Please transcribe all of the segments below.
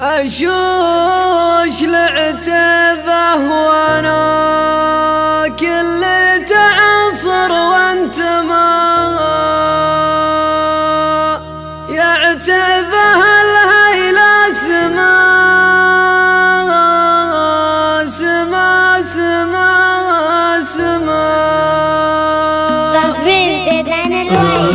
أشوش العتبة وانا كل تعصر وانت ما يعتبه الهيلة سما سما سما سما تصوير زيد عن الوعي.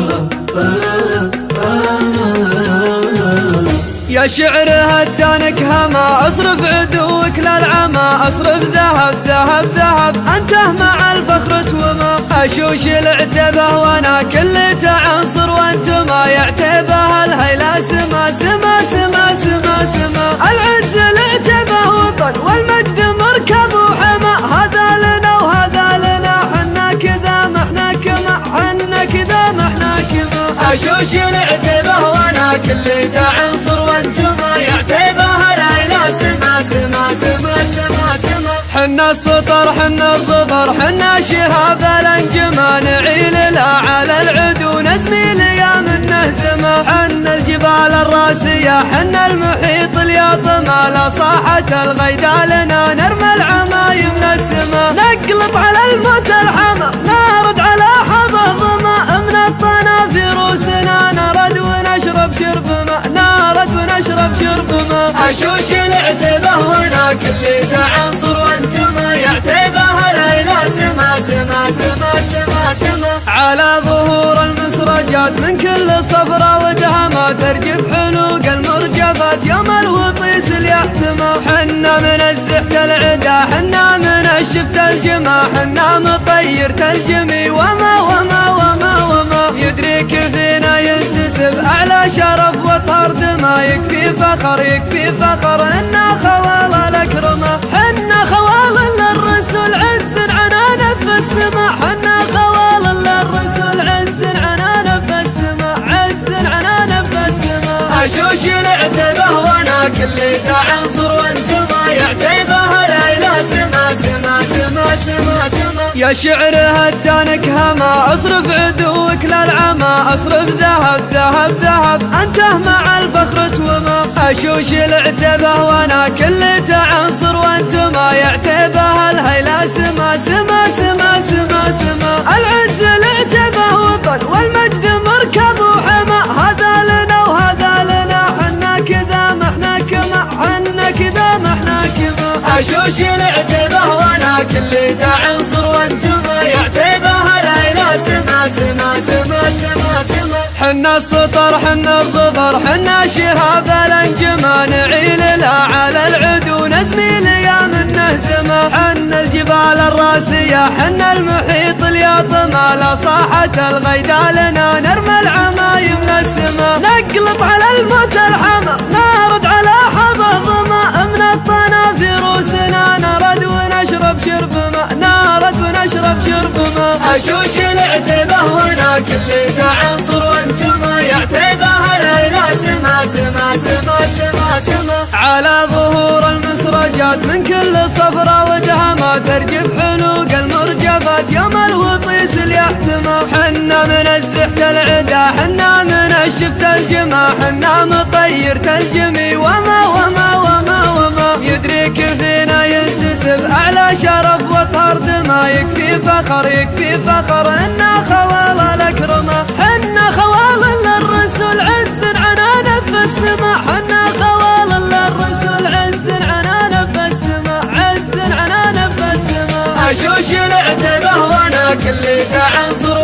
يا شعر هدانك هما اصرف عدوك للعمى اصرف ذهب ذهب ذهب انته مع الفخر توما اشوش العتبه وانا كل تعنصر وانت ما يعتبه الهيلا سما سما سما سما سما العز العتبه وطن والمجد مركب وحما هذا لنا وهذا لنا حنا كذا ما احنا كما حنا كذا ما احنا كما اشوش العتبه وانا كل تعنصر وانت ما يعتبه الهيلا سما سما سما سما سما حنا السطر حنا الظفر حنا شهاب الانجما نعيل لا على العدو نزمي ليام النهزمه حنا الجبال الراسيه حنا المحيط الياطمه لا صاحت الغيدا لنا نرمى العمايم من السما نقلط على الموت الحما نارد على حظ ظما من الطنافر وسنا نرد ونشرب شرب ماء نارد ونشرب شرب ماء اشوش العتبه وانا كل تعنصر وانت ما يعتبه الهيلا سما سما سما سما سما على ظهور المسرجات من كل صفرة ودهما ترجف حلوق المرجفات يوم الوطيس اليحتمى حنا من الزحت العدا حنا من الشفت الجما حنا مطير تلجمي وما وما وما وما يدريك فينا ينتسب اعلى شرف وطرد ما يكفي فخر يكفي فخر انا خوال الاكرمه حنا خوال للرسول عز عنانا في السما حنا خوال للرسول عز عنانا في السما عز عنانا في السما اشوش العتبه وانا كل تعنصر وانت ما يعتبه الهيلا سما سما سما سما سما يا شعر هدانك هما اصرف عدوك للعمى اصرف ذهب ذهب ذهب انته مع الفخر توما اشوش العتبه وانا كل تعنصر وانت ما يعتبه الهيلا سما سما سما سما سما العز العتبه وطن والمجد مركب وحما هذا لنا وهذا لنا حنا كذا ما احنا كما حنا كذا ما احنا كما اشوش العتبه وانا كل تعنصر وانت ما يعتبه الهيلا سما سما سما سما سما حنا السطر حنا الظفر حنا شهاب الانجما نعيل لا على العدو نزمي ليام النهزمه حنا الجبال الراسيه حنا المحيط الياطمه لا صاحت الغيدا لنا نرمى العمايم من السما نقلط على الموت الحما نارد على حظ ظما من الطنافر وسنا نرد ونشرب شرب ماء نارد ونشرب شرب ماء اشوش العتبه وانا كل تعنصر وانت ما يعتبه الهيلا سما سما سما سما سما على ظهور المسرجات من كل صفرة ودهما ترجف حلوق المرجفات يوم الوطيس اليحتمى حنا من الزحت العدا حنا من الشفت الجما حنا مطير تلجمي وما وما وما وما يدريك فينا ينتسب اعلى شرف وطرد ما يكفي فخر يكفي فخر انا خوال الاكرمه حنا خوال للرسول عز عنانا في السما حنا خوال للرسول عز عنانا في السما عز عنانا في السما اشوش العتبه وانا كل تعنصر